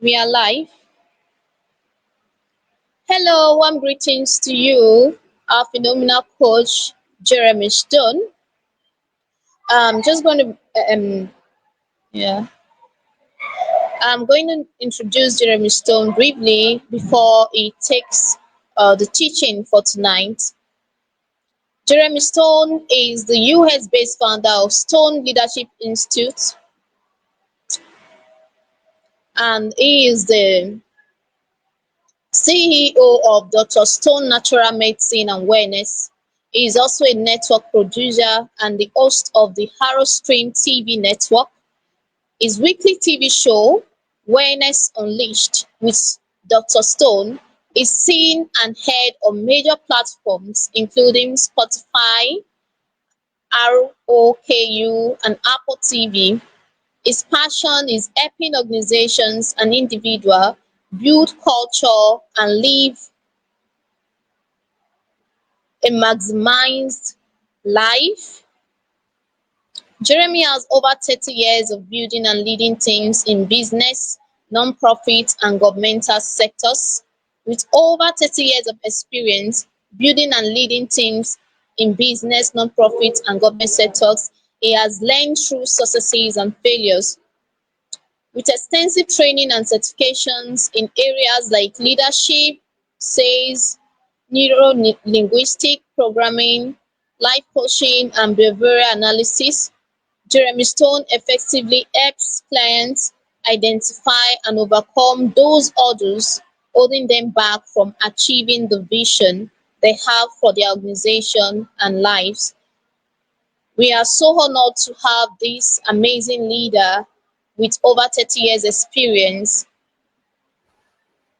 We are live. Hello, warm greetings to you, our phenomenal coach, Jeremy Stone. Just going to, yeah, I'm going to introduce Jeremy Stone briefly before he takes the teaching for tonight. Jeremy Stone is the US-based founder of Stone Leadership Institute, and he is the CEO of Dr. Stone Natural Medicine and Wellness. He is also a network producer and the host of the Harrow Stream TV network. His weekly TV show, Wellness Unleashed with Dr. Stone, is seen and heard on major platforms including Spotify, ROKU, and Apple TV. His passion is helping organizations and individuals build culture and live a maximized life. Jeremy has over 30 years of building and leading teams in business, non-profit, and governmental sectors. With over 30 years of experience building and leading teams in business, non-profit, and government sectors, he has learned through successes and failures. With extensive training and certifications in areas like leadership, sales, neuro-linguistic programming, life coaching, and behavioral analysis, Jeremy Stone effectively helps clients identify and overcome those hurdles holding them back from achieving the vision they have for their organization and lives. We are so honored to have this amazing leader with over 30 years experience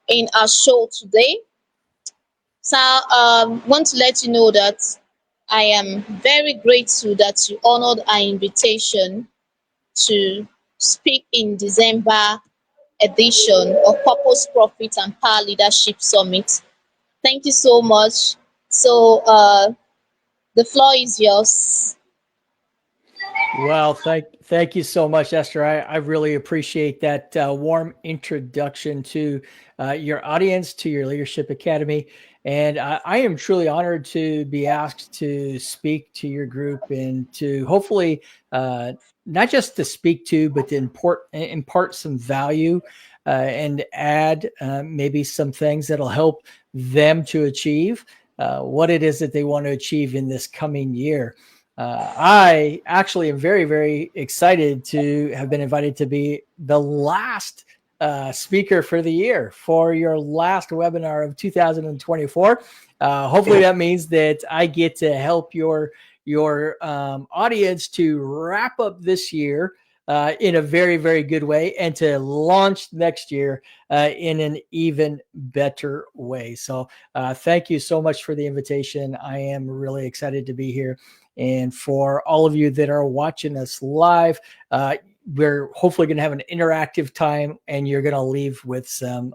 in our show today. So want to let you know that I am very grateful that you honored our invitation to speak in December edition of Purpose, Profit and Power Leadership Summit. Thank you so much. So the floor is yours. Well, thank you so much, Esther. I really appreciate that warm introduction to your audience, to your Leadership Academy. And I am truly honored to be asked to speak to your group and to hopefully not just to speak to, but to impart some value and add maybe some things that'll help them to achieve what it is that they want to achieve in this coming year. I actually am very, very excited to have been invited to be the last speaker for the year for your last webinar of 2024. Hopefully that means that I get to help your audience to wrap up this year in a very, very good way and to launch next year in an even better way. So thank you so much for the invitation. I am really excited to be here. And for all of you that are watching us live, we're hopefully going to have an interactive time and you're going to leave with some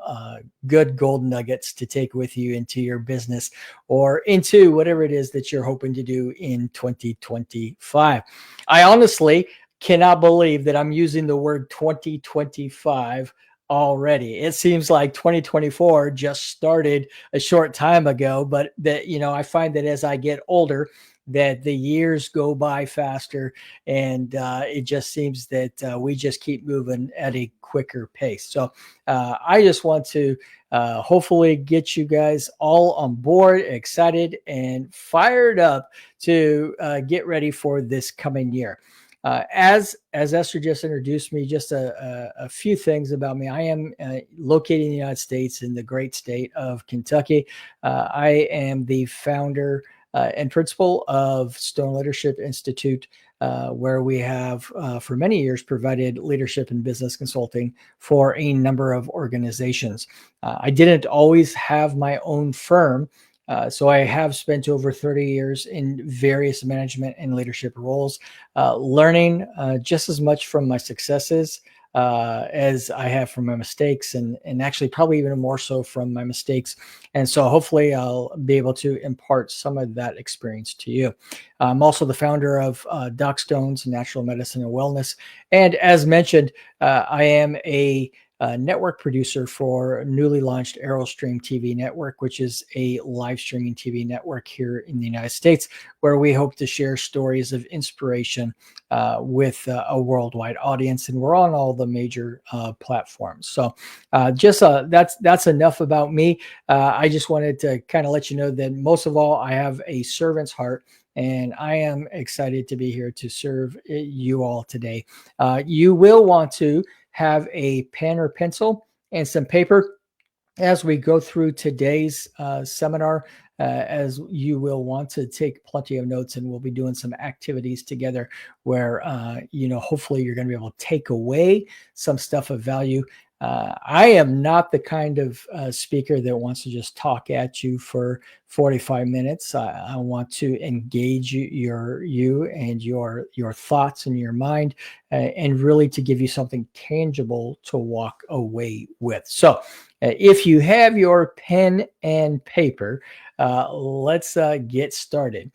good gold nuggets to take with you into your business or into whatever it is that you're hoping to do in 2025. I honestly cannot believe that I'm using the word 2025 already. It seems like 2024 just started a short time ago, but that, I find that as I get older, that the years go by faster and it just seems that we just keep moving at a quicker pace. So I just want to hopefully get you guys all on board, excited and fired up to get ready for this coming year. As Esther just introduced me, just a few things about me. I am located in the United States in the great state of Kentucky. I am the founder and principal of Stone Leadership Institute, where we have for many years provided leadership and business consulting for a number of organizations. I didn't always have my own firm. So I have spent over 30 years in various management and leadership roles, learning just as much from my successes as I have from my mistakes, and actually probably even more so from my mistakes. And so hopefully I'll be able to impart some of that experience to you. I'm also the founder of Doc Stone's Natural Medicine and Wellness. And as mentioned, I am a network producer for newly launched Aerostream TV network, which is a live streaming TV network here in the United States, where we hope to share stories of inspiration with a worldwide audience. And we're on all the major platforms. So that's enough about me. I just wanted to kind of let you know that most of all, I have a servant's heart, and I am excited to be here to serve you all today. You will want to have a pen or pencil and some paper as we go through today's seminar, as you will want to take plenty of notes, and we'll be doing some activities together where, hopefully you're going to be able to take away some stuff of value. I am not the kind of speaker that wants to just talk at you for 45 minutes. I want to engage you and your thoughts and your mind, and really to give you something tangible to walk away with. So if you have your pen and paper, let's get started.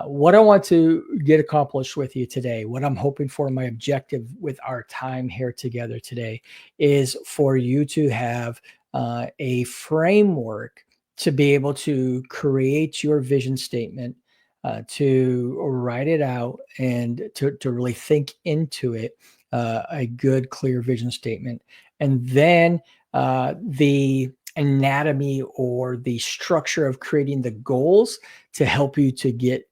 What I want to get accomplished with you today, what I'm hoping for, my objective with our time here together today, is for you to have a framework to be able to create your vision statement, to write it out, and to really think into it, a good, clear vision statement. And then the anatomy or the structure of creating the goals to help you to get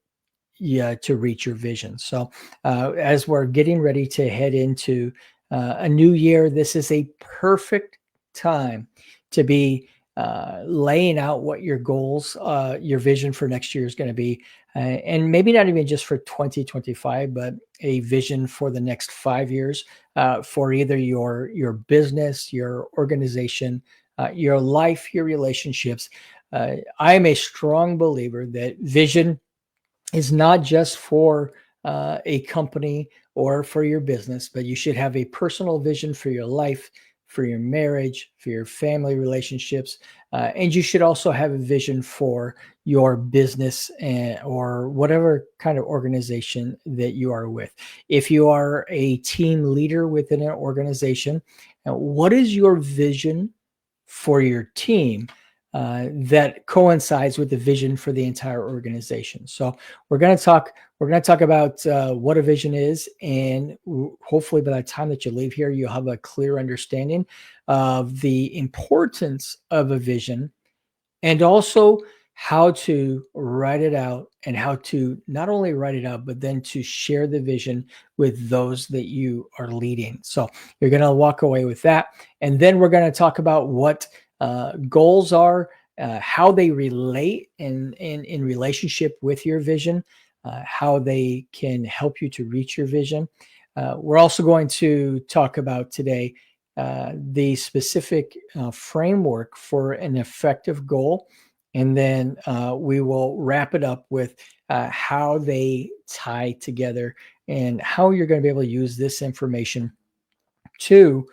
to reach your vision. So as we're getting ready to head into a new year, this is a perfect time to be laying out what your goals, your vision for next year is going to be. And maybe not even just for 2025, but a vision for the next 5 years, for either your business, your organization, your life, your relationships. I am a strong believer that vision is not just for a company or for your business, but you should have a personal vision for your life, for your marriage, for your family relationships. And you should also have a vision for your business or whatever kind of organization that you are with. If you are a team leader within an organization, what is your vision for your team that coincides with the vision for the entire organization? So we're going to talk about what a vision is, and hopefully by the time that you leave here, you'll have a clear understanding of the importance of a vision, and also how to write it out, and how to not only write it out, but then to share the vision with those that you are leading. So you're going to walk away with that. And then we're going to talk about what goals are, how they relate in relationship with your vision, how they can help you to reach your vision. We're also going to talk about today the specific framework for an effective goal. And then we will wrap it up with how they tie together and how you're going to be able to use this information to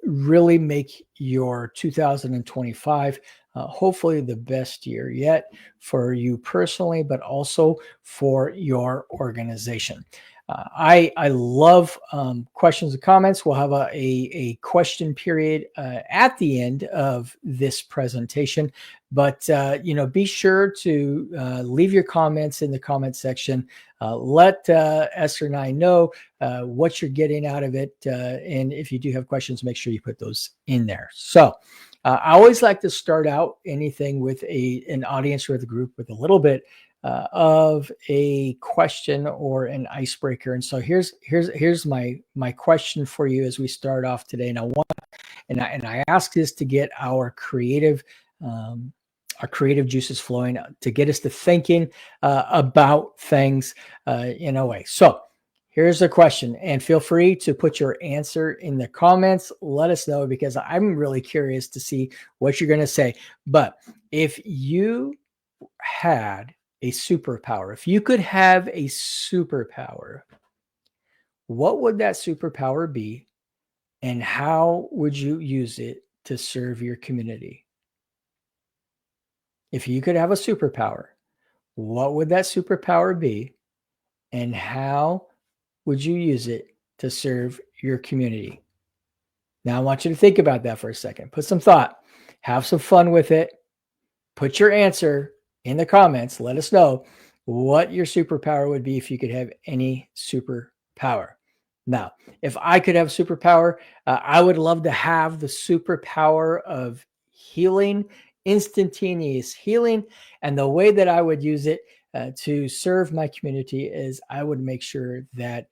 really make your 2025 hopefully the best year yet for you personally, but also for your organization. I love questions and comments. We'll have a question period at the end of this presentation, but be sure to leave your comments in the comment section. Let Esther and I know what you're getting out of it, and if you do have questions, make sure you put those in there. So I always like to start out anything with an audience or with a group with a little bit of a question or an icebreaker. And so here's my question for you as we start off today. And I ask this to get our creative juices flowing, to get us to thinking about things in a way. So here's the question, and feel free to put your answer in the comments. Let us know, because I'm really curious to see what you're going to say. But if you had a superpower, if you could have a superpower, what would that superpower be, and how would you use it to serve your community? If you could have a superpower, what would that superpower be, and how would you use it to serve your community? Now I want you to think about that for a second. Put some thought, have some fun with it. Put your answer in the comments. Let us know what your superpower would be if you could have any superpower. Now, if I could have superpower, I would love to have the superpower of healing, instantaneous healing. And the way that I would use it to serve my community is I would make sure that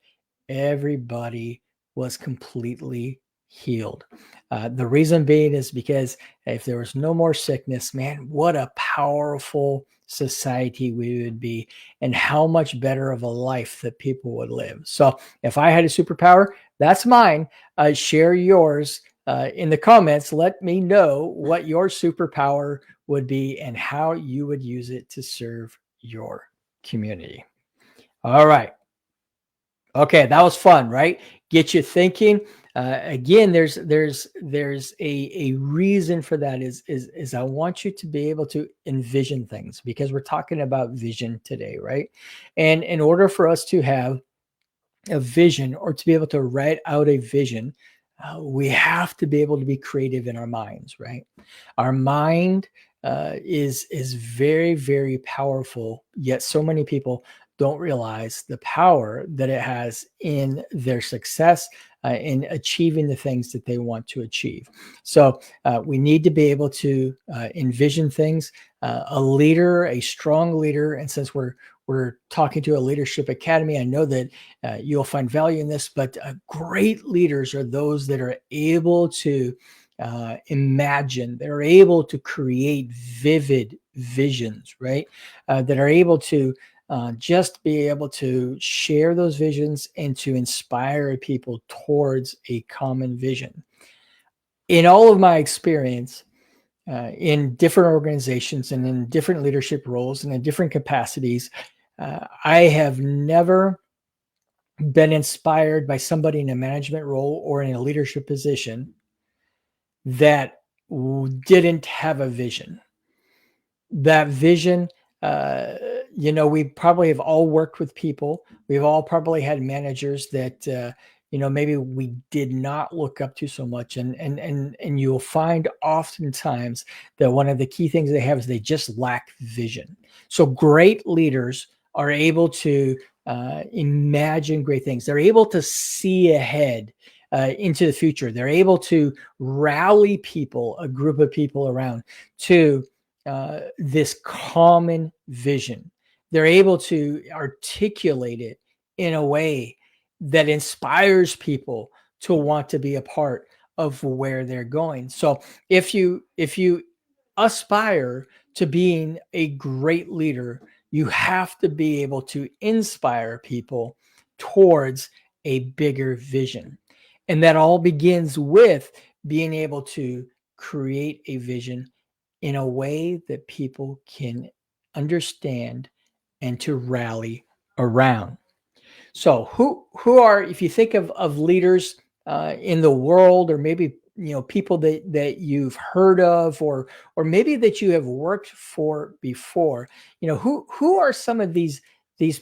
everybody was completely healed. The reason being is because if there was no more sickness, man, what a powerful society we would be, and how much better of a life that people would live. So if I had a superpower, that's mine. Share yours in the comments. Let me know what your superpower would be and how you would use it to serve your community. All right. Okay, that was fun, right? Get you thinking. Again, there's a reason for that is I want you to be able to envision things, because we're talking about vision today, right? And in order for us to have a vision, or to be able to write out a vision, we have to be able to be creative in our minds, right? Our mind is very, very powerful, yet so many people don't realize the power that it has in their success, in achieving the things that they want to achieve. So we need to be able to envision things. A leader, a strong leader, and since we're talking to a leadership academy, I know that you'll find value in this, but great leaders are those that are able to imagine, they're able to create vivid visions, right? That are able to just be able to share those visions and to inspire people towards a common vision. In all of my experience, in different organizations and in different leadership roles and in different capacities, I have never been inspired by somebody in a management role or in a leadership position that didn't have a vision. That vision, we probably have all worked with people. We've all probably had managers that, maybe we did not look up to so much. And you'll find oftentimes that one of the key things they have is they just lack vision. So great leaders are able to imagine great things. They're able to see ahead into the future. They're able to rally people, a group of people around to this common vision. They're able to articulate it in a way that inspires people to want to be a part of where they're going. So if you aspire to being a great leader, you have to be able to inspire people towards a bigger vision. And that all begins with being able to create a vision in a way that people can understand and to rally around. So who are, if you think of leaders in the world, or maybe people that you've heard of, or maybe that you have worked for before, who are some of these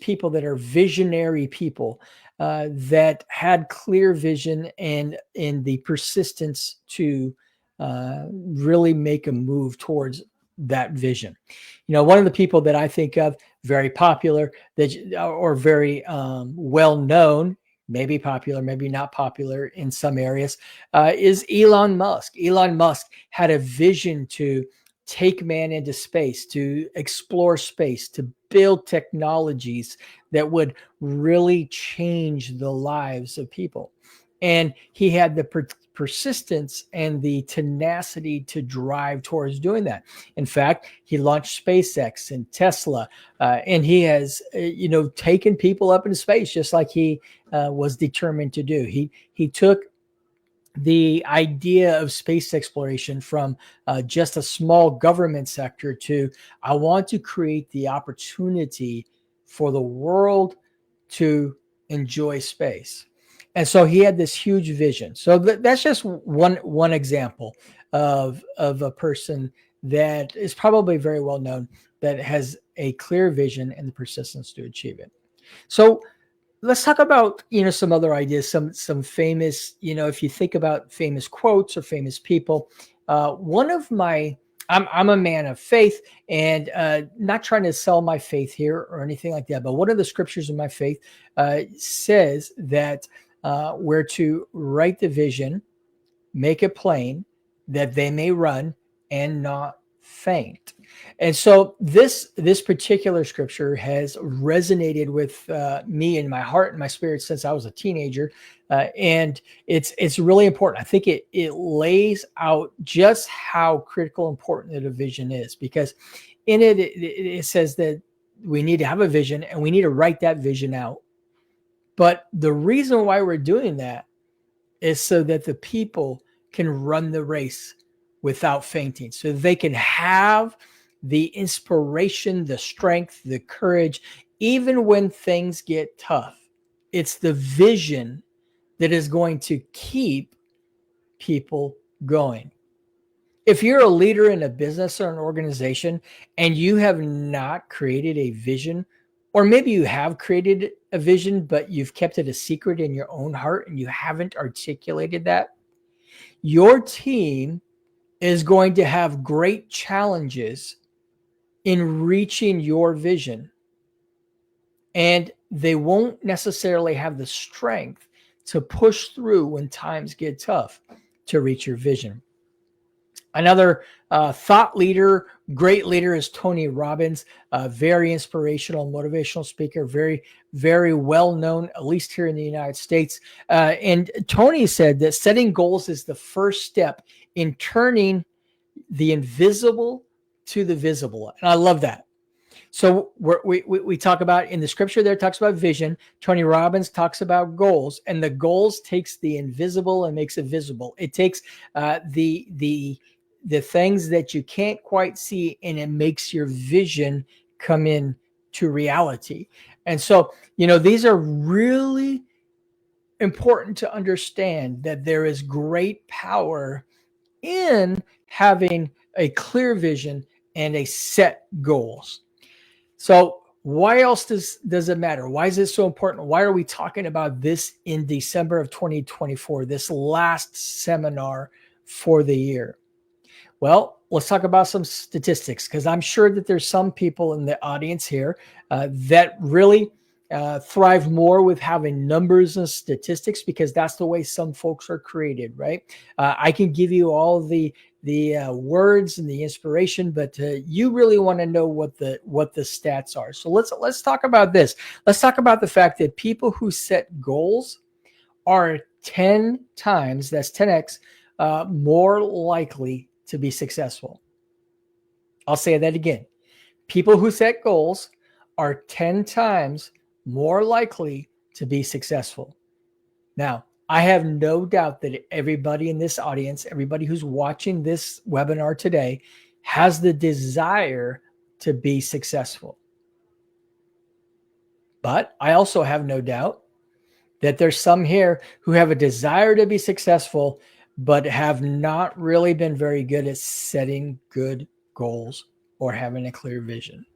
people that are visionary people that had clear vision and the persistence to really make a move towards that vision. One of the people that I think of, very popular, that or very well known, maybe popular, maybe not popular in some areas, is Elon Musk. Elon Musk had a vision to take man into space, to explore space, to build technologies that would really change the lives of people. And he had the persistence and the tenacity to drive towards doing that. In fact, he launched SpaceX and Tesla, and he has, taken people up into space just like he was determined to do. He took the idea of space exploration from just a small government sector to, I want to create the opportunity for the world to enjoy space. And so he had this huge vision. So that's just one example of a person that is probably very well known, that has a clear vision and the persistence to achieve it. So let's talk about, some other ideas, some famous, if you think about famous quotes or famous people. One of my I'm a man of faith, and not trying to sell my faith here or anything like that, but one of the scriptures of my faith says that we're to write the vision, make it plain, that they may run and not faint. And so this particular scripture has resonated with me in my heart and my spirit since I was a teenager, and it's really important. I think it lays out just how critical important that a vision is, because in it says that we need to have a vision and we need to write that vision out. But the reason why we're doing that is so that the people can run the race without fainting, so they can have the inspiration, the strength, the courage, even when things get tough. It's the vision that is going to keep people going. If you're a leader in a business or an organization and you have not created a vision, or maybe you have created a vision, but you've kept it a secret in your own heart and you haven't articulated that, your team is going to have great challenges in reaching your vision, and they won't necessarily have the strength to push through when times get tough to reach your vision. Another thought leader, great leader, is Tony Robbins, a very inspirational, motivational speaker, very, very well known, at least here in the United States. And Tony said that setting goals is the first step in turning the invisible to the visible. And I love that. So we talk about, in the scripture there, talks about vision. Tony Robbins talks about goals, and the goals takes the invisible and makes it visible. It takes the things that you can't quite see, and it makes your vision come in to reality. And so, these are really important to understand, that there is great power in having a clear vision and a set goals. So why else does it matter? Why is this so important? Why are we talking about this in December of 2024, this last seminar for the year? Well, let's talk about some statistics, because I'm sure that there's some people in the audience here that really thrive more with having numbers and statistics, because that's the way some folks are created, right? I can give you all the words and the inspiration, but you really want to know what the stats are. So let's talk about this. Let's talk about the fact that people who set goals are 10 times, that's 10x, more likely to be successful. I'll say that again. People who set goals are 10 times more likely to be successful. Now, I have no doubt that everybody in this audience, everybody who's watching this webinar today, has the desire to be successful. But I also have no doubt that there's some here who have a desire to be successful, but have not really been very good at setting good goals or having a clear vision.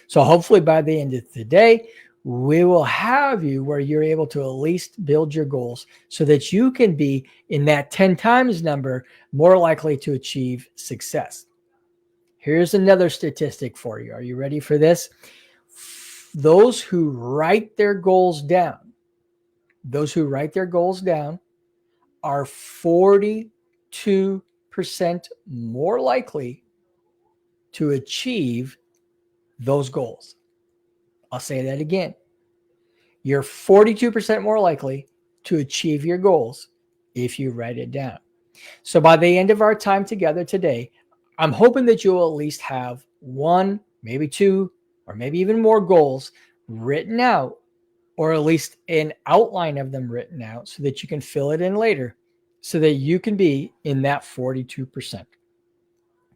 So hopefully by the end of the day, we will have you where you're able to at least build your goals so that you can be in that 10 times number more likely to achieve success. Here's another statistic for you. Are you ready for this? Those who write their goals down, are 42% more likely to achieve those goals. I'll say that again. You're 42% more likely to achieve your goals if you write it down. So by the end of our time together today, I'm hoping that you will at least have one, maybe two, or maybe even more goals written out, or at least an outline of them written out so that you can fill it in later, so that you can be in that 42%.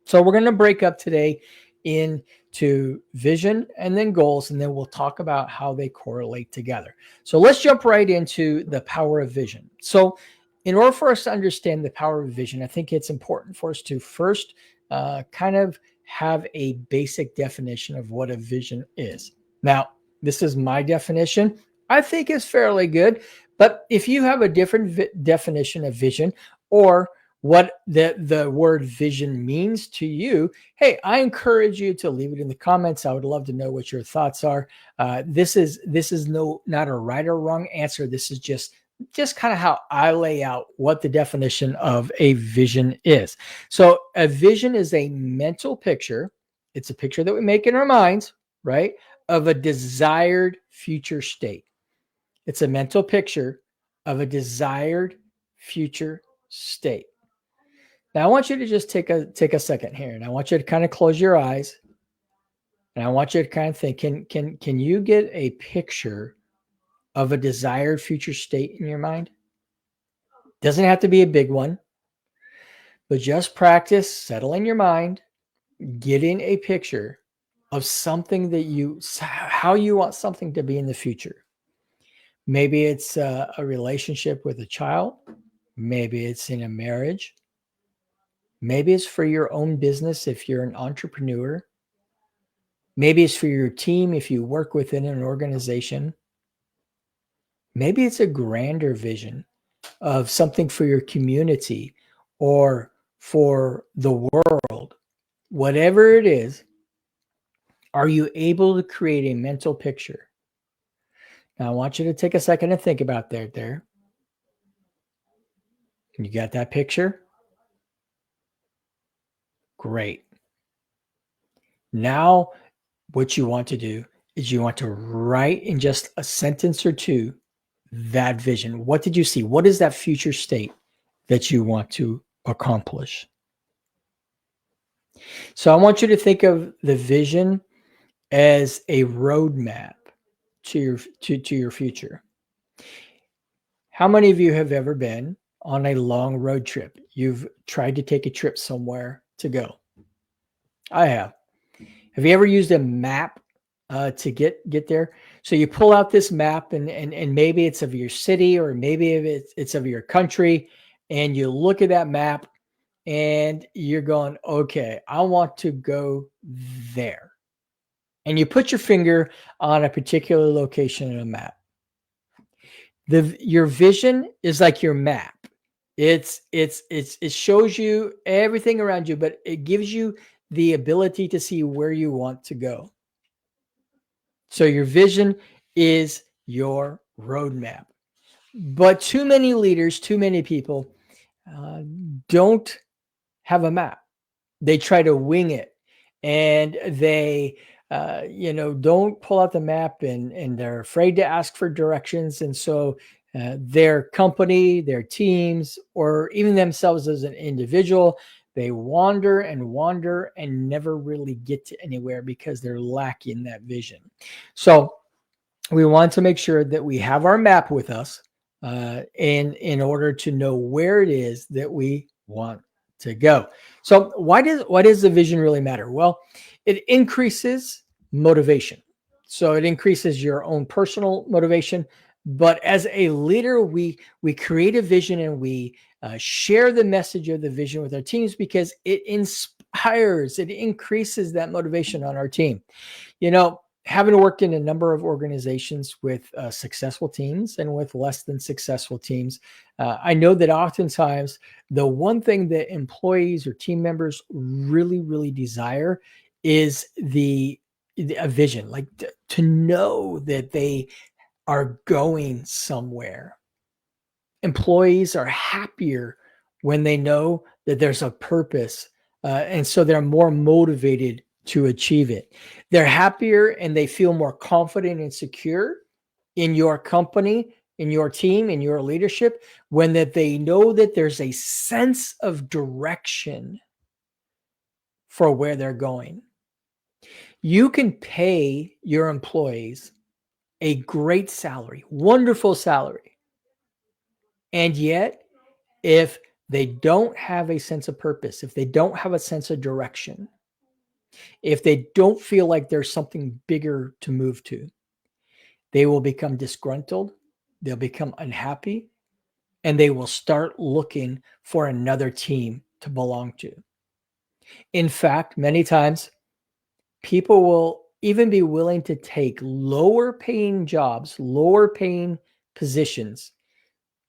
So we're going to break up today into vision and then goals, and then we'll talk about how they correlate together. So let's jump right into the power of vision. So in order for us to understand the power of vision, I think it's important for us to first kind of have a basic definition of what a vision is. Now, this is my definition. I think is fairly good. But if you have a different definition of vision, or what the word vision means to you, hey, I encourage you to leave it in the comments. I would love to know what your thoughts are. This is not a right or wrong answer. This is just kind of how I lay out what the definition of a vision is. So a vision is a mental picture. It's a picture that we make in our minds, right, of a desired future state. It's a mental picture of a desired future state. Now I want you to just take a second here, and I want you to kind of close your eyes, and I want you to kind of think, can you get a picture of a desired future state in your mind? Doesn't have to be a big one, but just practice settling your mind, getting a picture of something how you want something to be in the future. Maybe it's a relationship with a child. Maybe it's in a marriage. Maybe it's for your own business if you're an entrepreneur. Maybe it's for your team if you work within an organization. Maybe it's a grander vision of something for your community or for the world. Whatever it is, are you able to create a mental picture? Now, I want you to take a second to think about that there. You got that picture? Great. Now, what you want to do is you want to write in just a sentence or two that vision. What did you see? What is that future state that you want to accomplish? So I want you to think of the vision as a roadmap to your future. How many of you have ever been on a long road trip? You've tried to take a trip somewhere to go. I have. Have you ever used a map to get there? So you pull out this map, and maybe it's of your city, or maybe it's of your country, and you look at that map and you're going, okay, I want to go there. And you put your finger on a particular location in a map. Your vision is like your map. It shows you everything around you, but it gives you the ability to see where you want to go. So your vision is your roadmap. But too many leaders, too many people don't have a map. They try to wing it, and they don't pull out the map, and they're afraid to ask for directions. And so their company, their teams, or even themselves as an individual, they wander and never really get to anywhere because they're lacking that vision. So we want to make sure that we have our map with us in order to know where it is that we want to go. So why does the vision really matter? Well, it increases motivation. So it increases your own personal motivation. But as a leader, we create a vision, and we share the message of the vision with our teams because it inspires, it increases that motivation on our team. Having worked in a number of organizations with successful teams and with less than successful teams, I know that oftentimes the one thing that employees or team members really, really desire is a vision, like to know that they are going somewhere. Employees are happier when they know that there's a purpose, and so they're more motivated to achieve it. They're happier and they feel more confident and secure in your company, in your team, in your leadership, when that they know that there's a sense of direction for where they're going. You can pay your employees a great salary, wonderful salary. And yet, if they don't have a sense of purpose, if they don't have a sense of direction, if they don't feel like there's something bigger to move to, they will become disgruntled, they'll become unhappy, and they will start looking for another team to belong to. In fact, many times people will even be willing to take lower paying jobs, lower paying positions,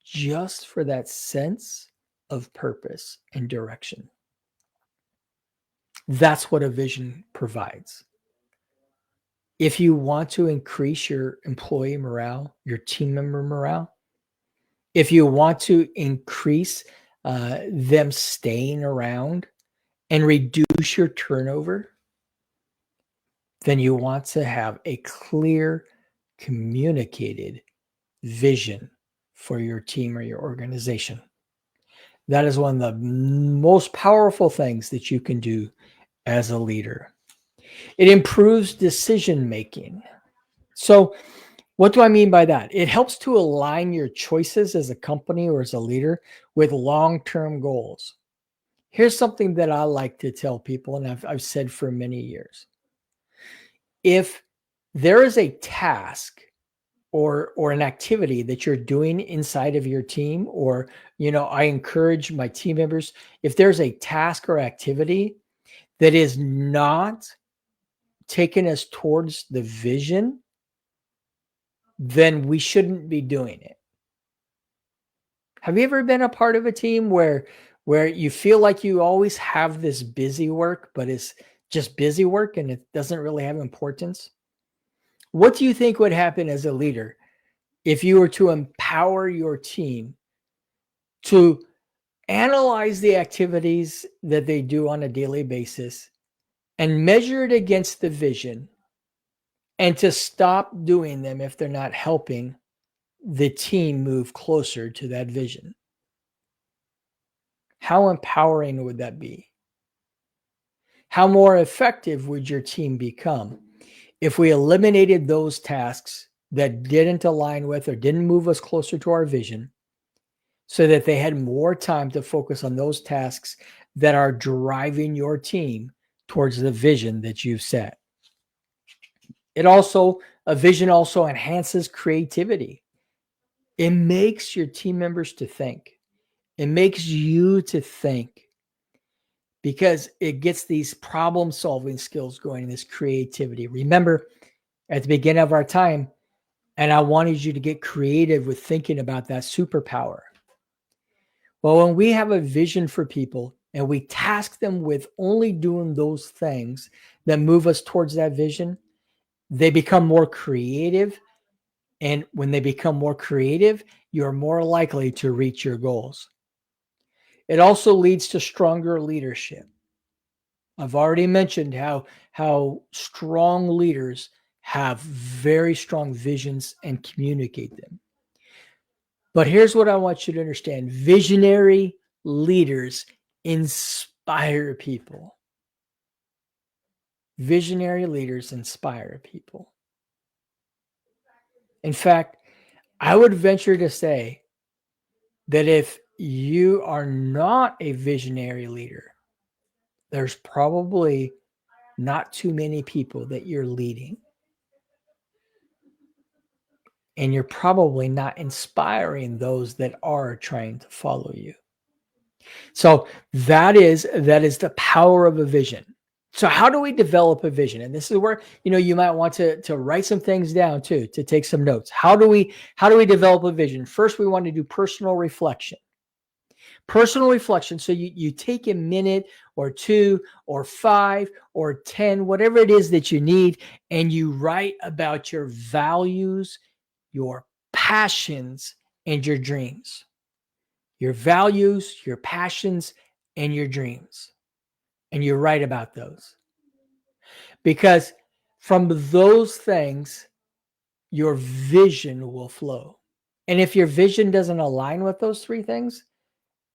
just for that sense of purpose and direction. That's what a vision provides. If you want to increase your employee morale, your team member morale, if you want to increase them staying around and reduce your turnover, then you want to have a clear, communicated vision for your team or your organization. That is one of the most powerful things that you can do as a leader. It improves decision making. So, what do I mean by that? It helps to align your choices as a company or as a leader with long-term goals. Here's something that I like to tell people, and I've said for many years. If there is a task or an activity that you're doing inside of your team, or I encourage my team members, if there's a task or activity that is not taking us towards the vision, then we shouldn't be doing it. Have you ever been a part of a team where you feel like you always have this busy work, but it's just busy work and it doesn't really have importance? What do you think would happen as a leader if you were to empower your team to analyze the activities that they do on a daily basis and measure it against the vision, and to stop doing them if they're not helping the team move closer to that vision? How empowering would that be? How more effective would your team become if we eliminated those tasks that didn't align with or didn't move us closer to our vision, so that they had more time to focus on those tasks that are driving your team towards the vision that you've set? A vision also enhances creativity. It makes your team members to think. It makes you to think, because it gets these problem solving skills going, this creativity. Remember, at the beginning of our time, and I wanted you to get creative with thinking about that superpower. Well, when we have a vision for people and we task them with only doing those things that move us towards that vision, they become more creative. And when they become more creative, you're more likely to reach your goals. It also leads to stronger leadership. I've already mentioned how strong leaders have very strong visions and communicate them. But here's what I want you to understand. Visionary leaders inspire people. Visionary leaders inspire people. In fact, I would venture to say that if you are not a visionary leader, there's probably not too many people that you're leading. And you're probably not inspiring those that are trying to follow you. So that is the power of a vision. So how do we develop a vision? And this is where, you might want to write some things down too, to take some notes. How do we develop a vision? First, we want to do personal reflection. Personal reflection. So you take a minute or 2 or 5 or 10, whatever it is that you need, and you write about your values, your passions, and your dreams. Your values, your passions, and your dreams. And you write about those. Because from those things, your vision will flow. And if your vision doesn't align with those 3 things,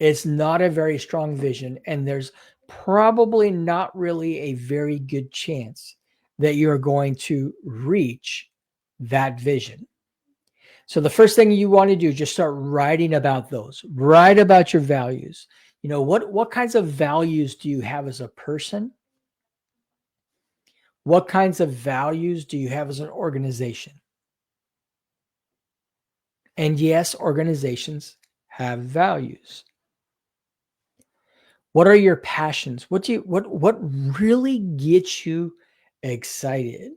it's not a very strong vision. And there's probably not really a very good chance that you're going to reach that vision. So the first thing you want to do is just start writing about those. Write about your values. What kinds of values do you have as a person? What kinds of values do you have as an organization? And yes, organizations have values. What are your passions? What really gets you excited?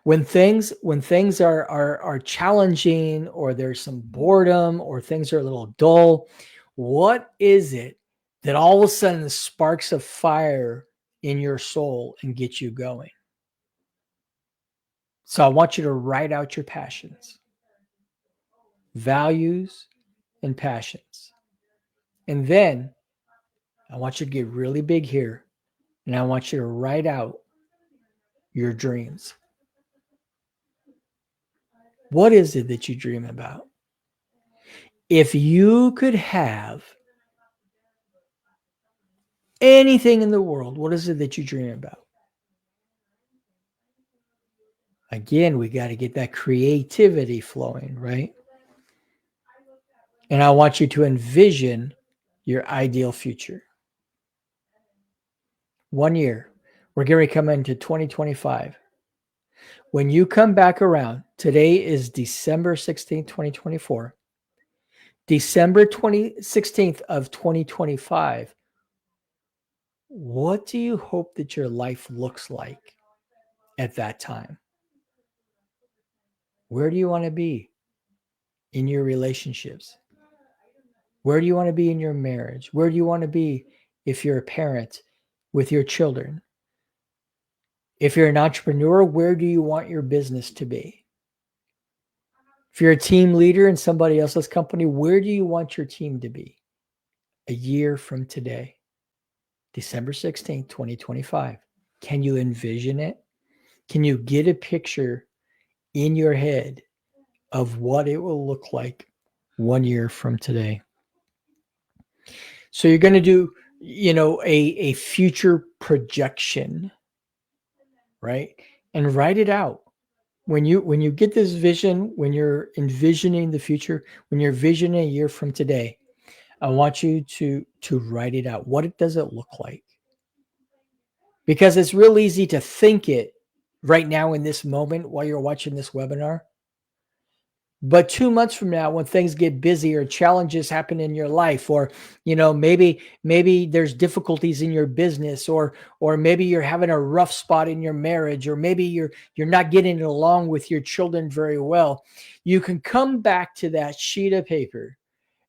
When things are challenging, or there's some boredom, or things are a little dull, what is it that all of a sudden sparks a fire in your soul and gets you going? So I want you to write out your passions, values, and passions. And then I want you to get really big here, and I want you to write out your dreams. What is it that you dream about? If you could have anything in the world, what is it that you dream about? Again, we got to get that creativity flowing, right? And I want you to envision your ideal future. 1 year. We're going to come into 2025. When you come back around, today is December 16th, 2024. December 16th of 2025. What do you hope that your life looks like at that time? Where do you want to be in your relationships? Where do you want to be in your marriage? Where do you want to be if you're a parent with your children? If you're an entrepreneur, where do you want your business to be? If you're a team leader in somebody else's company, where do you want your team to be a year from today? December 16th, 2025. Can you envision it? Can you get a picture in your head of what it will look like 1 year from today? So you're going to do, a future projection, right? And write it out. When you get this vision, when you're envisioning the future, when you're visioning a year from today, I want you to write it out. What does it look like? Because it's real easy to think it right now in this moment while you're watching this webinar. But 2 months from now, when things get busy or challenges happen in your life, or maybe there's difficulties in your business, or maybe you're having a rough spot in your marriage, or maybe you're not getting along with your children very well, you can come back to that sheet of paper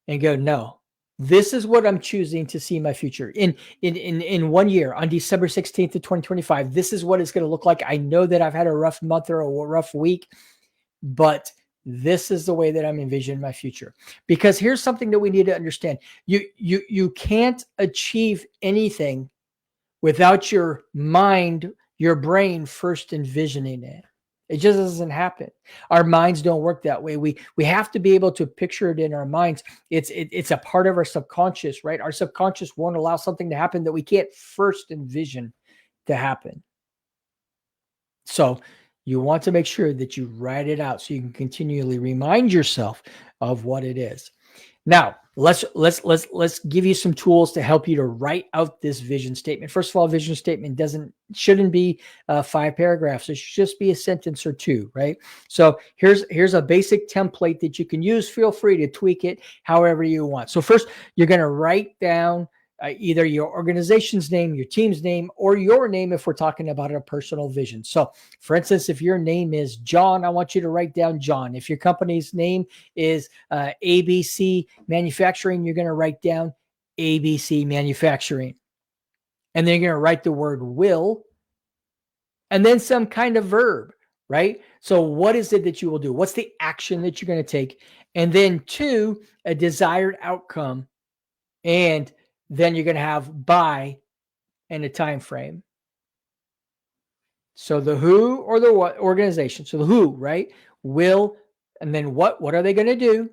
and go, no, this is what I'm choosing to see my future in 1 year, on December 16th of 2025. This is what it's going to look like. I know that I've had a rough month or a rough week, but this is the way that I'm envisioning my future. Because here's something that we need to understand. You can't achieve anything without your mind, your brain first envisioning it. It just doesn't happen. Our minds don't work that way. We have to be able to picture it in our minds. It's a part of our subconscious, right? Our subconscious won't allow something to happen that we can't first envision to happen. So you want to make sure that you write it out so you can continually remind yourself of what it is. Now, let's give you some tools to help you to write out this vision statement. First of all, vision statement shouldn't be 5 paragraphs. It should just be a sentence or 2, right? So here's a basic template that you can use. Feel free to tweak it however you want. So first, you're going to write down either your organization's name, your team's name, or your name if we're talking about a personal vision. So for instance, if your name is John, I want you to write down John. If your company's name is ABC Manufacturing, you're going to write down ABC Manufacturing. And then you're going to write the word will, and then some kind of verb, right? So what is it that you will do? What's the action that you're going to take? And then 2, a desired outcome. And then you're going to have by and a time frame. So the who or the what organization. So the who, right? Will, and then what are they going to do,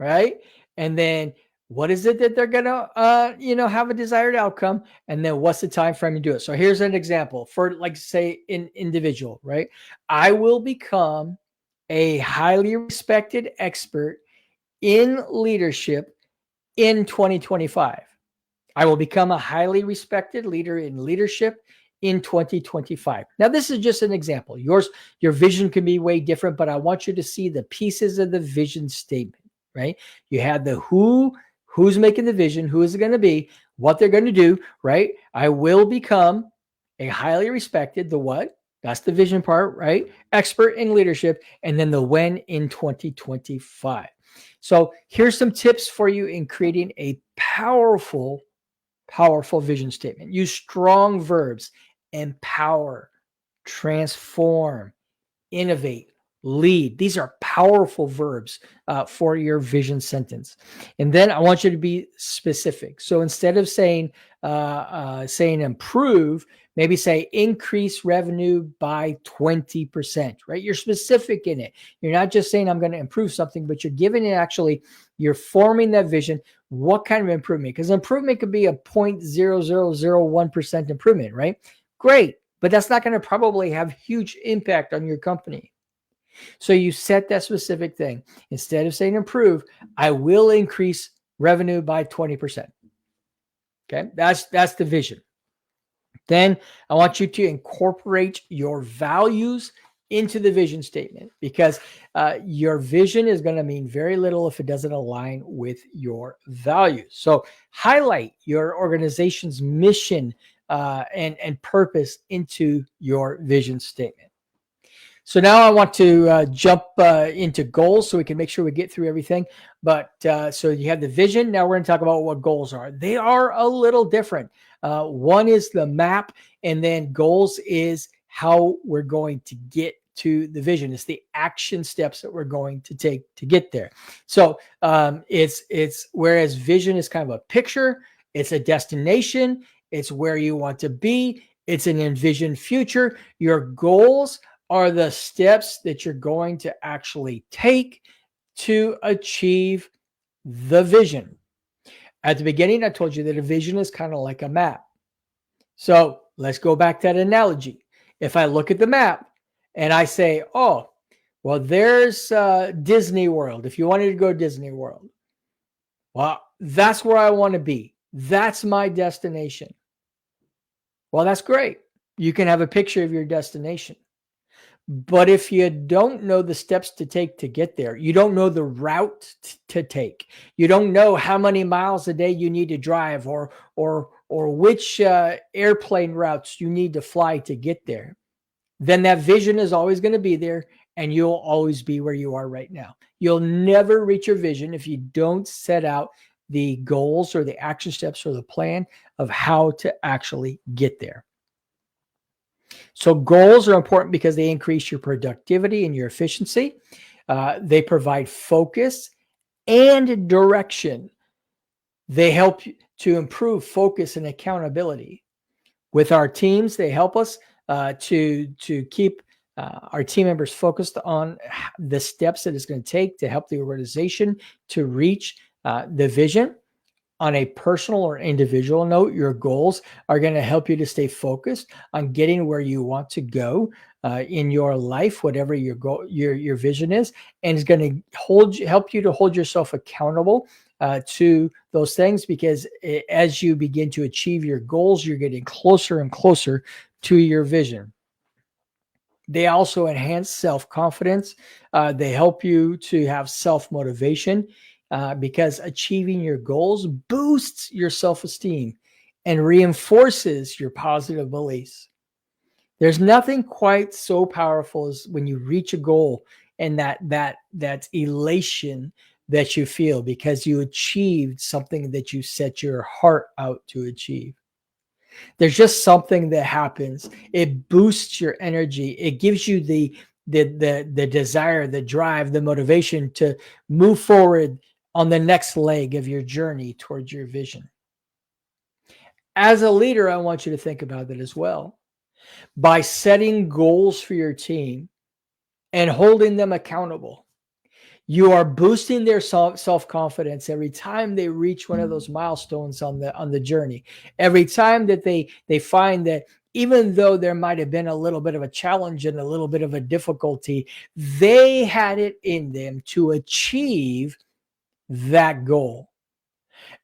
right? And then what is it that they're going to have a desired outcome, and then what's the time frame to do it? So here's an example for, like, say, an individual, right? I will become a highly respected expert in leadership in 2025. I will become a highly respected leader in leadership in 2025. Now, this is just an example. Your vision can be way different, but I want you to see the pieces of the vision statement, right? You have the who's making the vision, who is it going to be, what they're going to do, right? I will become a highly respected, the what? That's the vision part, right? Expert in leadership, and then the when in 2025. So here's some tips for you in creating a powerful vision statement. Use strong verbs: empower, transform, innovate, lead. These are powerful verbs for your vision sentence. And then I want you to be specific. So instead of saying improve, maybe say increase revenue by 20%, right? You're specific in it. You're not just saying I'm going to improve something, but you're giving it actually, you're forming that vision. What kind of improvement? Because improvement could be a 0.0001% improvement, right? Great. But that's not going to probably have huge impact on your company. So you set that specific thing. Instead of saying improve, I will increase revenue by 20%. Okay, that's the vision. Then I want you to incorporate your values into the vision statement, because your vision is going to mean very little if it doesn't align with your values. So highlight your organization's mission and purpose into your vision statement. So now I want to jump into goals so we can make sure we get through everything. But so you have the vision. Now we're going to talk about what goals are. They are a little different. One is the map, and then goals is how we're going to get to the vision. It's the action steps that we're going to take to get there. So it's whereas vision is kind of a picture, it's a destination, it's where you want to be, it's an envisioned future. Your goals are the steps that you're going to actually take to achieve the vision. At the beginning, I told you that a vision is kind of like a map. So let's go back to that analogy. If I look at the map and I say, oh, well, there's Disney World. If you wanted to go to Disney World, well, that's where I want to be. That's my destination. Well, that's great. You can have a picture of your destination. But if you don't know the steps to take to get there, you don't know the route to take, you don't know how many miles a day you need to drive, or which airplane routes you need to fly to get there, then that vision is always going to be there, and you'll always be where you are right now. You'll never reach your vision if you don't set out the goals or the action steps or the plan of how to actually get there. So goals are important because they increase your productivity and your efficiency. They provide focus and direction. They help to improve focus and accountability. With our teams, they help us to keep our team members focused on the steps that it's going to take to help the organization to reach the vision. On a personal or individual note, your goals are going to help you to stay focused on getting where you want to go in your life, whatever your goal, your vision is, and is going to help you to hold yourself accountable to those things, because as you begin to achieve your goals, you're getting closer and closer to your vision. They also enhance self-confidence. They help you to have self-motivation. Because achieving your goals boosts your self-esteem and reinforces your positive beliefs. There's nothing quite so powerful as when you reach a goal and that elation that you feel because you achieved something that you set your heart out to achieve. There's just something that happens. It boosts your energy. It gives you the desire, the drive, the motivation to move forward on the next leg of your journey towards your vision. As a leader, I want you to think about that as well. By setting goals for your team and holding them accountable, you are boosting their self-confidence every time they reach one of those milestones on the journey. Every time that they find that even though there might have been a little bit of a challenge and a little bit of a difficulty, they had it in them to achieve that goal.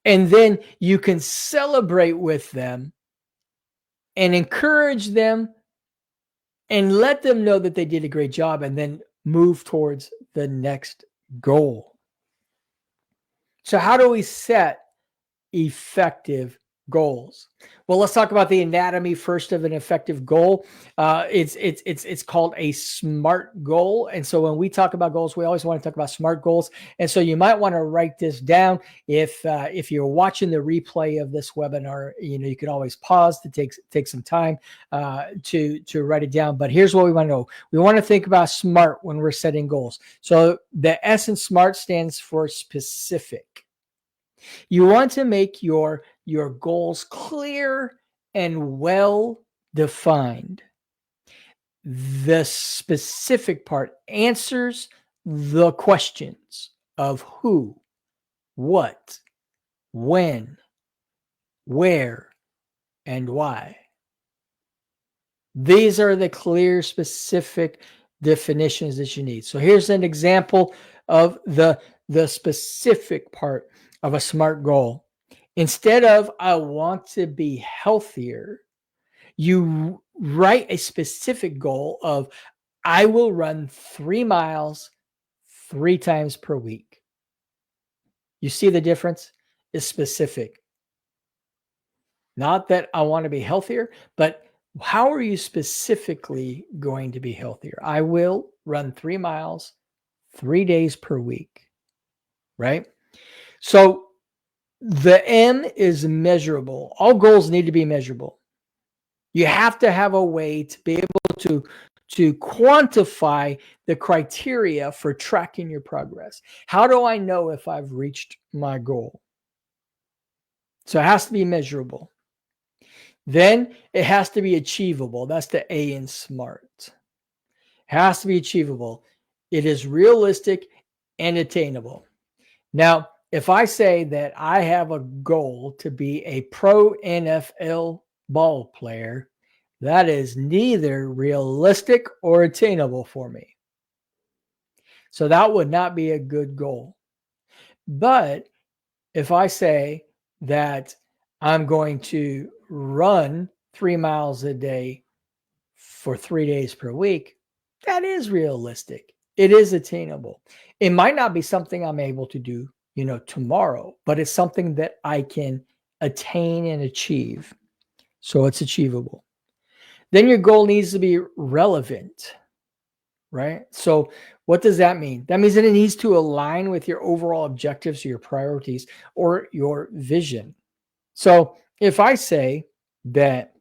And then you can celebrate with them and encourage them and let them know that they did a great job, and then move towards the next goal. So how do we set effective goals. Well, let's talk about the anatomy first of an effective goal. It's called a SMART goal. And so when we talk about goals, we always want to talk about SMART goals. And so you might want to write this down. If you're watching the replay of this webinar, you can always pause to take some time to write it down. But here's what we want to know. We want to think about SMART when we're setting goals. So the S in SMART stands for specific. You want to make your goals clear and well defined. The specific part answers the questions of who, what, when, where, and why. These are the clear, specific definitions that you need. So here's an example of the specific part of a SMART goal. Instead of I want to be healthier, you write a specific goal of I will run 3 miles 3 times per week. You see the difference? It's specific. Not that I want to be healthier, but how are you specifically going to be healthier? I will run 3 miles 3 days per week, right? So the M is measurable. All goals need to be measurable. You have to have a way to be able to quantify the criteria for tracking your progress. How do I know if I've reached my goal? So it has to be measurable. Then it has to be achievable. That's the A in SMART. It has to be achievable. It is realistic and attainable. Now, if I say that I have a goal to be a pro NFL ball player, that is neither realistic or attainable for me. So that would not be a good goal. But if I say that I'm going to run 3 miles a day for 3 days per week, that is realistic. It is attainable. It might not be something I'm able to do, tomorrow, but it's something that I can attain and achieve. So it's achievable. Then your goal needs to be relevant, right? So what does that mean? That means that it needs to align with your overall objectives, your priorities, or your vision. So if I say that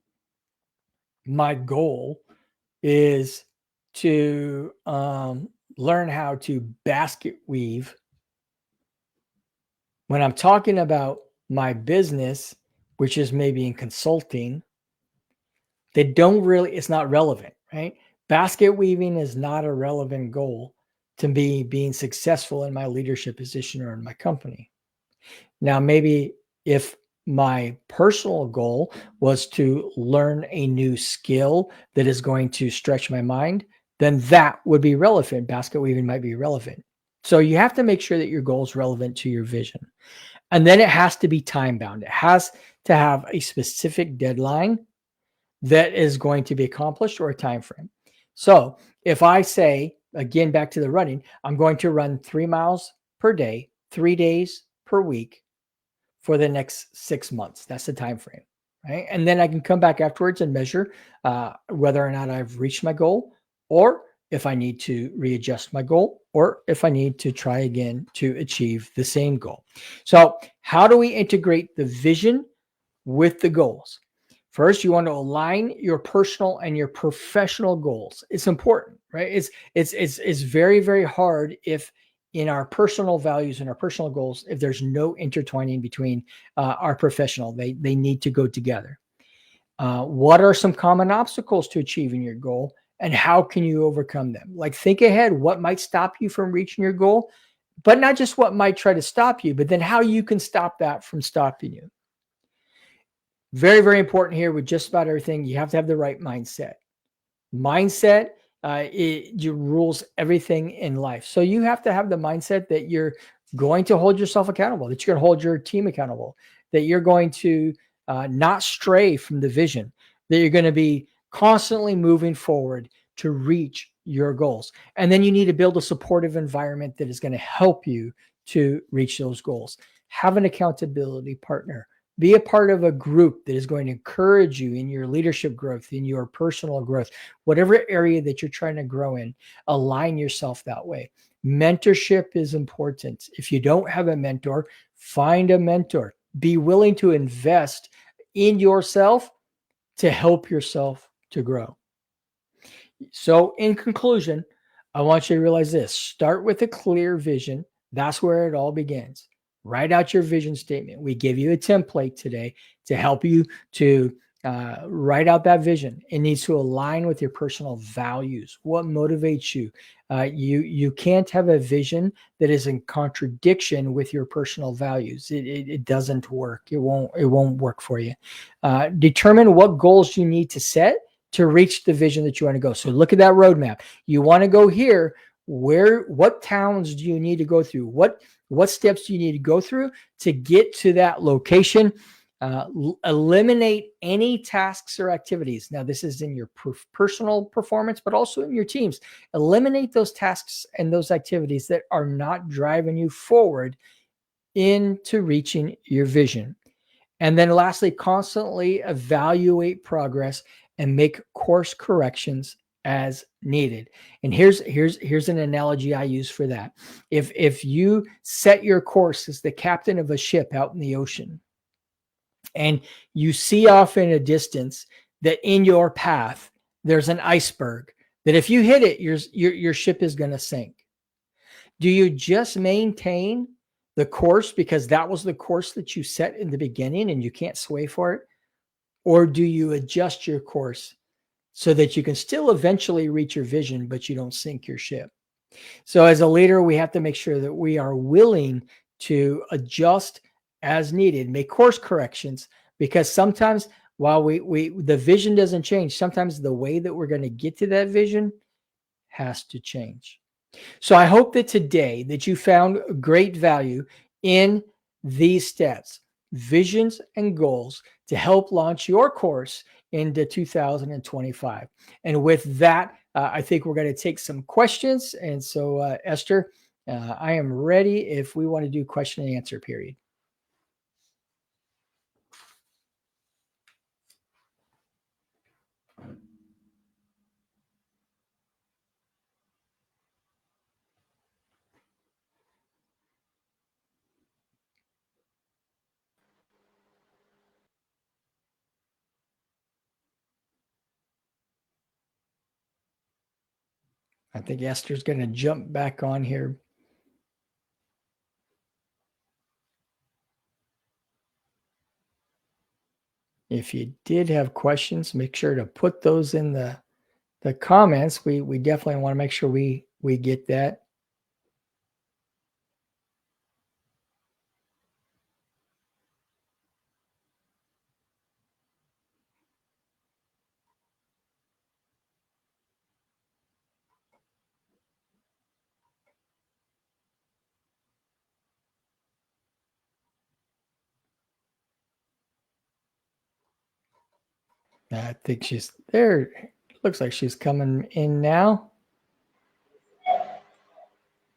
my goal is to learn how to basket weave, when I'm talking about my business, which is maybe in consulting, it's not relevant, right? Basket weaving is not a relevant goal to me being successful in my leadership position or in my company. Now, maybe if my personal goal was to learn a new skill that is going to stretch my mind, then that would be relevant. Basket weaving might be relevant. So you have to make sure that your goal is relevant to your vision. And then it has to be time bound. It has to have a specific deadline that is going to be accomplished or a time frame. So if I say, again, back to the running, I'm going to run 3 miles per day, 3 days per week for the next 6 months. That's the time frame, right? And then I can come back afterwards and measure whether or not I've reached my goal, or if I need to readjust my goal, or if I need to try again to achieve the same goal. So how do we integrate the vision with the goals? First, you want to align your personal and your professional goals. It's important, right? It's very, very hard if in our personal values and our personal goals, if there's no intertwining between our professional, they need to go together. What are some common obstacles to achieving your goal, and how can you overcome them? Like, think ahead, what might stop you from reaching your goal, but not just what might try to stop you, but then how you can stop that from stopping you. Very, very important here with just about everything. You have to have the right mindset. Mindset it rules everything in life. So you have to have the mindset that you're going to hold yourself accountable, that you're going to hold your team accountable, that you're going to not stray from the vision, that you're going to be constantly moving forward to reach your goals. And then you need to build a supportive environment that is going to help you to reach those goals. Have an accountability partner. Be a part of a group that is going to encourage you in your leadership growth, in your personal growth, whatever area that you're trying to grow in. Align yourself that way. Mentorship is important. If you don't have a mentor, find a mentor. Be willing to invest in yourself to help yourself to grow. So, in conclusion, I want you to realize this: start with a clear vision. That's where it all begins. Write out your vision statement. We give you a template today to help you to write out that vision. It needs to align with your personal values. What motivates you? You can't have a vision that is in contradiction with your personal values. It doesn't work. It won't work for you. Determine what goals you need to set to reach the vision that you want to go. So look at that roadmap. You want to go here. What towns do you need to go through? What steps do you need to go through to get to that location? Eliminate any tasks or activities. Now, this is in your personal performance, but also in your teams. Eliminate those tasks and those activities that are not driving you forward into reaching your vision. And then lastly, constantly evaluate progress and make course corrections as needed. And here's an analogy I use for that. If you set your course as the captain of a ship out in the ocean, and you see off in a distance that in your path there's an iceberg, that if you hit it, your ship is going to sink. Do you just maintain the course because that was the course that you set in the beginning and you can't sway for it? Or do you adjust your course so that you can still eventually reach your vision, but you don't sink your ship? So as a leader, we have to make sure that we are willing to adjust as needed, make course corrections, because sometimes while the vision doesn't change, sometimes the way that we're going to get to that vision has to change. So I hope that today that you found great value in these steps, visions and goals, to help launch your course into 2025. And with that, I think we're going to take some questions. And so, Esther, I am ready if we want to do question and answer period. I think Esther's going to jump back on here. If you did have questions, make sure to put those in the comments. We definitely want to make sure we get that. I think she's there. Looks like she's coming in now.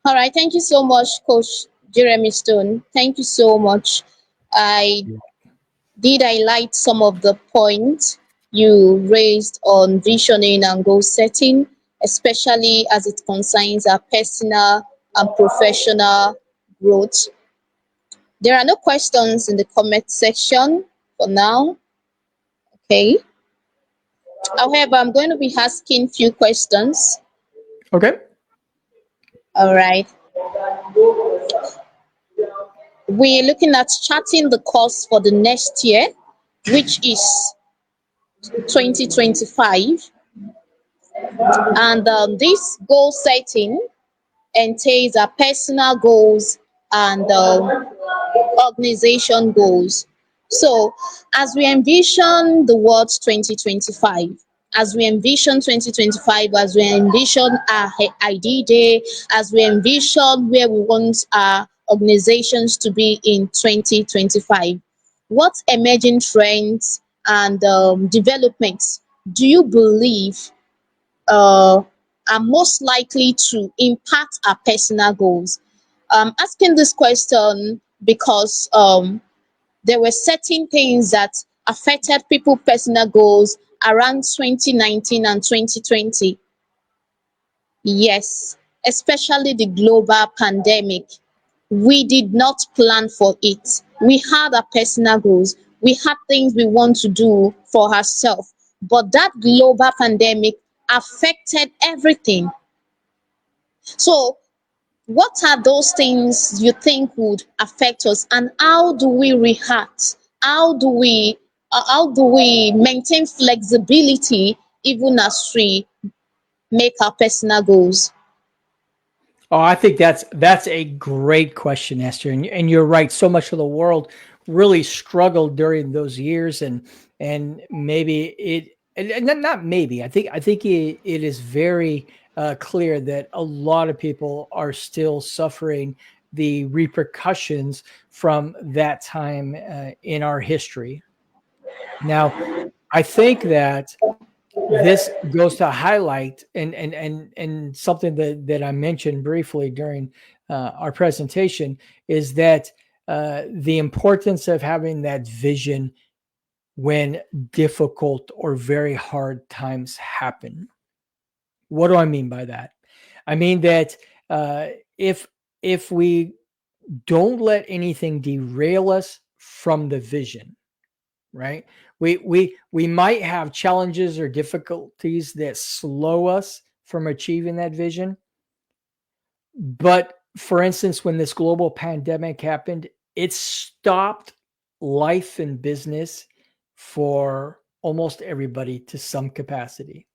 All right. Thank you so much, Coach Jeremy Stone. Thank you so much. I did highlight some of the points you raised on visioning and goal setting, especially as it concerns our personal and professional growth. There are no questions in the comment section for now. Okay. However, I'm going to be asking few questions. Okay. All right. We're looking at charting the course for the next year, which is 2025. And this goal setting entails our personal goals and organization goals. So, as we envision the world 2025, as we envision 2025, as we envision our ID day, as we envision where we want our organizations to be in 2025, what emerging trends and developments do you believe are most likely to impact our personal goals? Asking this question because there were certain things that affected people' personal goals around 2019 and 2020. Yes, especially the global pandemic. We did not plan for it. We had our personal goals. We had things we want to do for ourselves. But that global pandemic affected everything. So, what are those things you think would affect us, and how do we react? How do we maintain flexibility even as we make our personal goals? Oh, I think that's a great question, Esther, and you're right. So much of the world really struggled during those years, and maybe it, and not maybe. I think it is very clear that a lot of people are still suffering the repercussions from that time in our history. Now, I think that this goes to highlight and something that I mentioned briefly during our presentation is that the importance of having that vision when difficult or very hard times happen. What do I mean by that? I mean that uh, if if we don't let anything derail us from the vision, right? We might have challenges or difficulties that slow us from achieving that vision. But for instance, when this global pandemic happened, it stopped life and business for almost everybody to some capacity.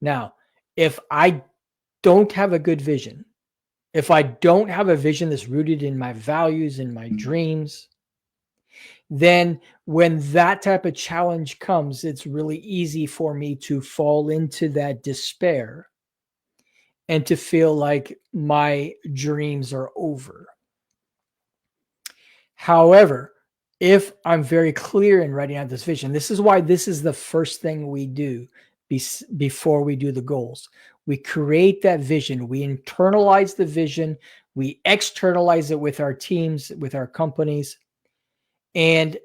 Now, if I don't have a good vision, if I don't have a vision that's rooted in my values and my dreams, then when that type of challenge comes, it's really easy for me to fall into that despair and to feel like my dreams are over. However, if I'm very clear in writing out this vision, this is why this is the first thing we do before we do the goals. We create that vision, we internalize the vision, we externalize it with our teams, with our companies. And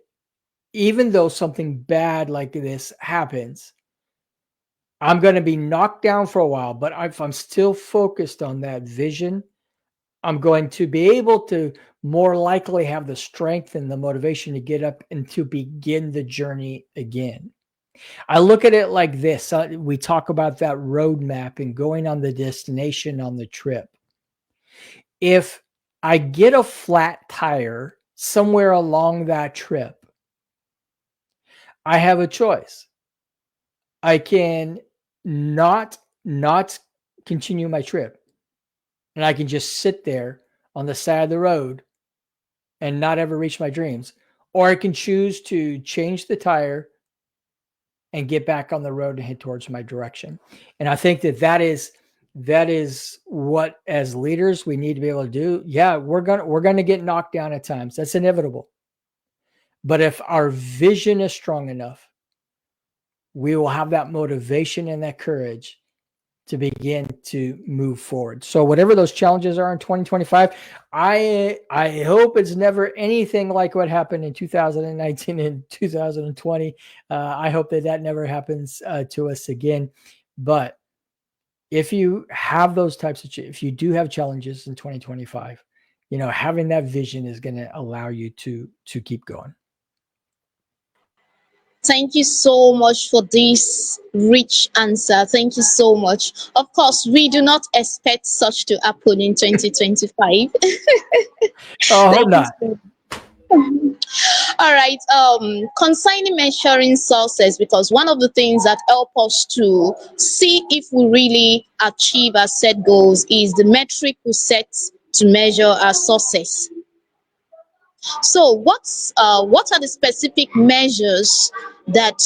even though something bad like this happens, I'm going to be knocked down for a while, but if I'm still focused on that vision, I'm going to be able to more likely have the strength and the motivation to get up and to begin the journey again. I look at it like this. We talk about that roadmap and going on the destination on the trip. If I get a flat tire somewhere along that trip, I have a choice. I can not continue my trip, and I can just sit there on the side of the road and not ever reach my dreams, or I can choose to change the tire and get back on the road and head towards my direction. And I think that is what, as leaders, we need to be able to do. Yeah, we're gonna get knocked down at times. That's inevitable. But if our vision is strong enough, we will have that motivation and that courage to begin to move forward. So whatever those challenges are in 2025, I hope it's never anything like what happened in 2019 and 2020. I hope that never happens to us again. But if you have those types of, if you do have challenges in 2025, having that vision is going to allow you to keep going. Thank you so much for this rich answer. Thank you so much. Of course, we do not expect such to happen in 2025. Oh, I hope Thank you not. so All right. Concerning measuring success, because one of the things that help us to see if we really achieve our set goals is the metric we set to measure our success. So, what are the specific measures that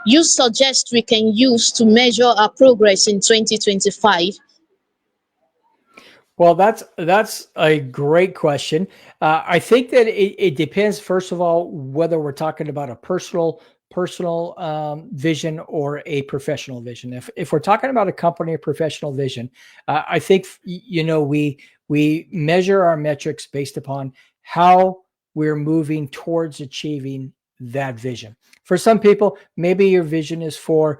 you suggest we can use to measure our progress in 2025? Well, that's a great question. I think that it depends, first of all, whether we're talking about a personal vision or a professional vision. If we're talking about a company or professional vision, I think we measure our metrics based upon how we're moving towards achieving that vision. For some people, maybe your vision is for,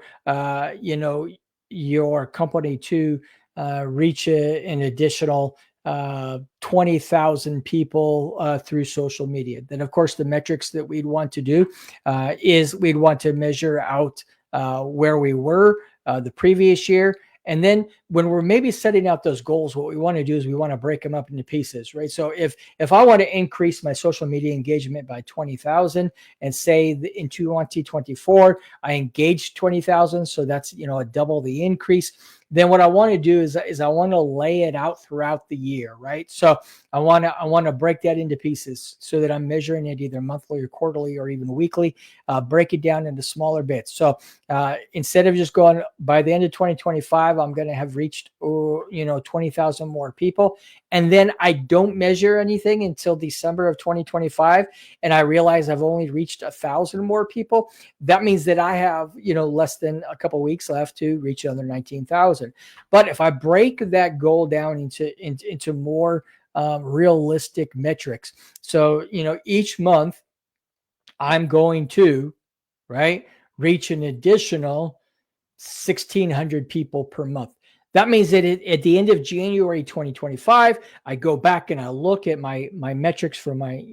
your company to reach an additional 20,000 people through social media. Then, of course, the metrics that we'd want to do is we'd want to measure out where we were the previous year. And then when we're maybe setting out those goals, what we want to do is we want to break them up into pieces, right? So if I want to increase my social media engagement by 20,000 and say in 2024, I engaged 20,000, so that's, a double the increase. Then what I want to do is I want to lay it out throughout the year, right? So I want to break that into pieces so that I'm measuring it either monthly or quarterly or even weekly. Break it down into smaller bits. So instead of just going by the end of 2025, I'm going to have reached 20,000 more people, and then I don't measure anything until December of 2025, and I realize I've only reached 1,000 more people. That means that I have less than a couple weeks left to reach another 19,000. But if I break that goal down into more realistic metrics, so each month I'm going to reach an additional 1,600 people per month. That means that at the end of January 2025, I go back and I look at my metrics for my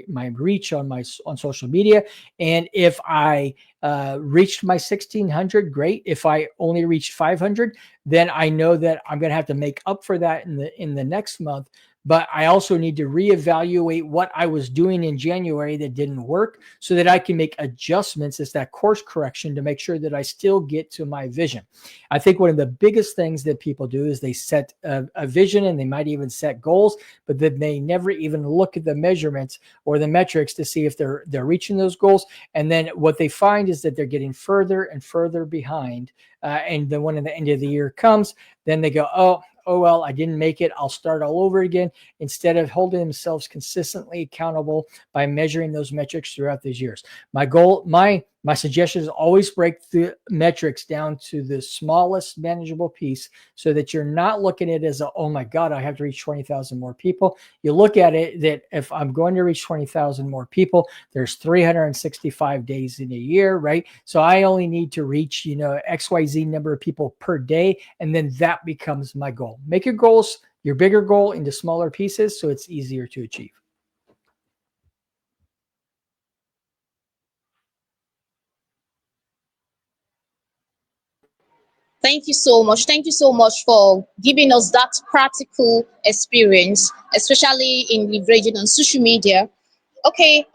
my reach on social media, and if I reached my 1,600, great. If I only reached 500, then I know that I'm going to have to make up for that in the next month. But I also need to reevaluate what I was doing in January that didn't work so that I can make adjustments. It's that course correction to make sure that I still get to my vision. I think one of the biggest things that people do is they set a vision, and they might even set goals, but then they never even look at the measurements or the metrics to see if they're reaching those goals. And then what they find is that they're getting further and further behind. And then when the end of the year comes, then they go, oh, well, I didn't make it. I'll start all over again, instead of holding themselves consistently accountable by measuring those metrics throughout these years. My goal, my suggestion is always break the metrics down to the smallest manageable piece so that you're not looking at it as oh my God, I have to reach 20,000 more people. You look at it that if I'm going to reach 20,000 more people, there's 365 days in a year, right? So I only need to reach, XYZ number of people per day. And then that becomes my goal. Make your goals, your bigger goal, into smaller pieces so it's easier to achieve. Thank you so much. Thank you so much for giving us that practical experience, especially in leveraging on social media. Okay,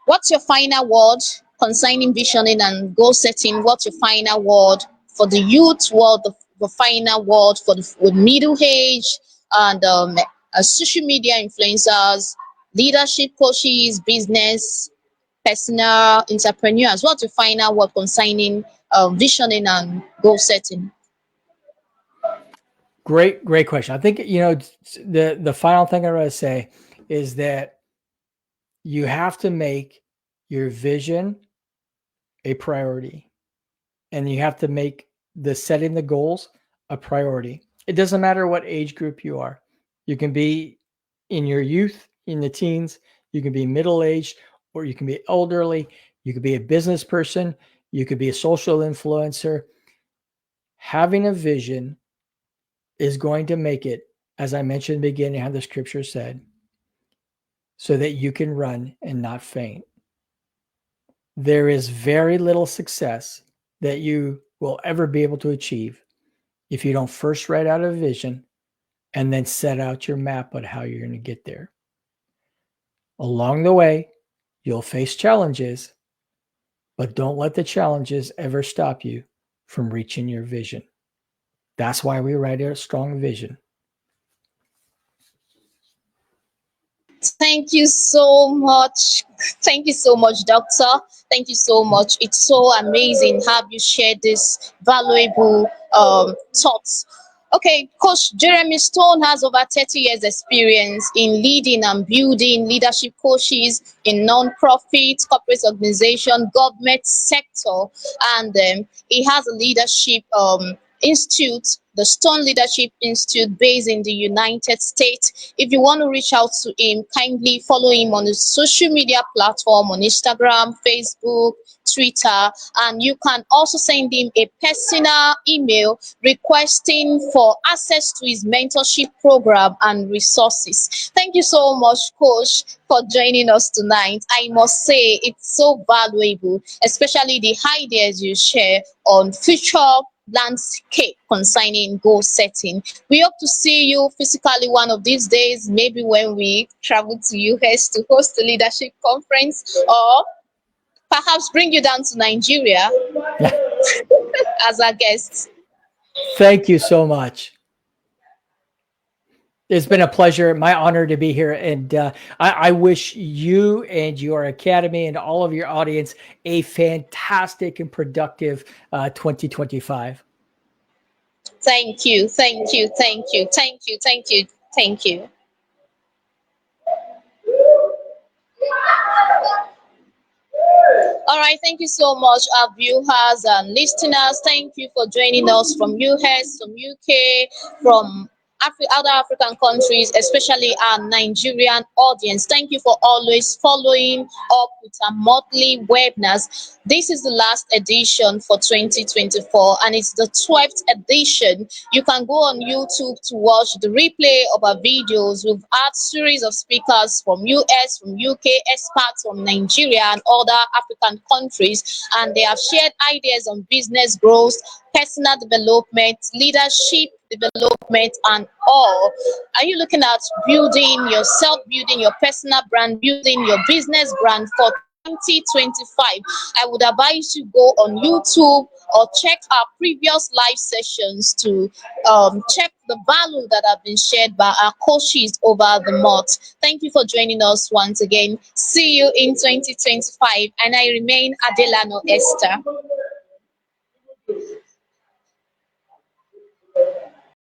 what's your final word concerning visioning and goal setting? What's your final word for the youth world, the final word for the with middle age and social media influencers, leadership coaches, business, personal entrepreneurs? What's your final word concerning visioning and goal setting? Great question. I think the final thing I want to say is that you have to make your vision a priority, and you have to make the setting the goals a priority. It doesn't matter what age group you are. You can be in your youth, in the teens, you can be middle-aged, or you can be elderly, you could be a business person, you could be a social influencer. Having a vision is going to make it, as I mentioned in the beginning, how the scripture said, so that you can run and not faint. There is very little success that you will ever be able to achieve if you don't first write out a vision and then set out your map on how you're going to get there. Along the way, you'll face challenges, but don't let the challenges ever stop you from reaching your vision. That's why we write a strong vision. Thank you so much. Thank you so much, Doctor. Thank you so much. It's so amazing how you shared this valuable thoughts. Okay, Coach Jeremy Stone has over 30 years experience in leading and building leadership coaches in non-profit, corporate organization, government sector, and he has a leadership Institute, the Stone Leadership Institute, based in the United States. If you want to reach out to him, kindly follow him on his social media platform on Instagram, Facebook, Twitter, and you can also send him a personal email requesting for access to his mentorship program and resources. Thank you so much, Coach, for joining us tonight. I must say it's so valuable, especially the ideas you share on future landscape concerning goal setting. We hope to see you physically one of these days, maybe when we travel to US to host a leadership conference, or perhaps bring you down to Nigeria as our guest. Thank you so much. It's been a pleasure, my honor to be here. And I wish you and your academy and all of your audience a fantastic and productive 2025. Thank you, thank you, thank you, thank you, thank you, thank you. All right, thank you so much, our viewers and listeners. Thank you for joining us from US, from UK, from other African countries, especially our Nigerian audience. Thank you for always following up with our monthly webinars. This is the last edition for 2024, and it's the 12th edition. You can go on YouTube to watch the replay of our videos. We've had series of speakers from US, from UK, experts from Nigeria and other African countries, and they have shared ideas on business growth, personal development, leadership development, and all. Are you looking at building yourself, building your personal brand, building your business brand for 2025? I would advise you go on YouTube or check our previous live sessions to check the value that have been shared by our coaches over the month. Thank you for joining us once again. See you in 2025, and I remain Adelano Esther.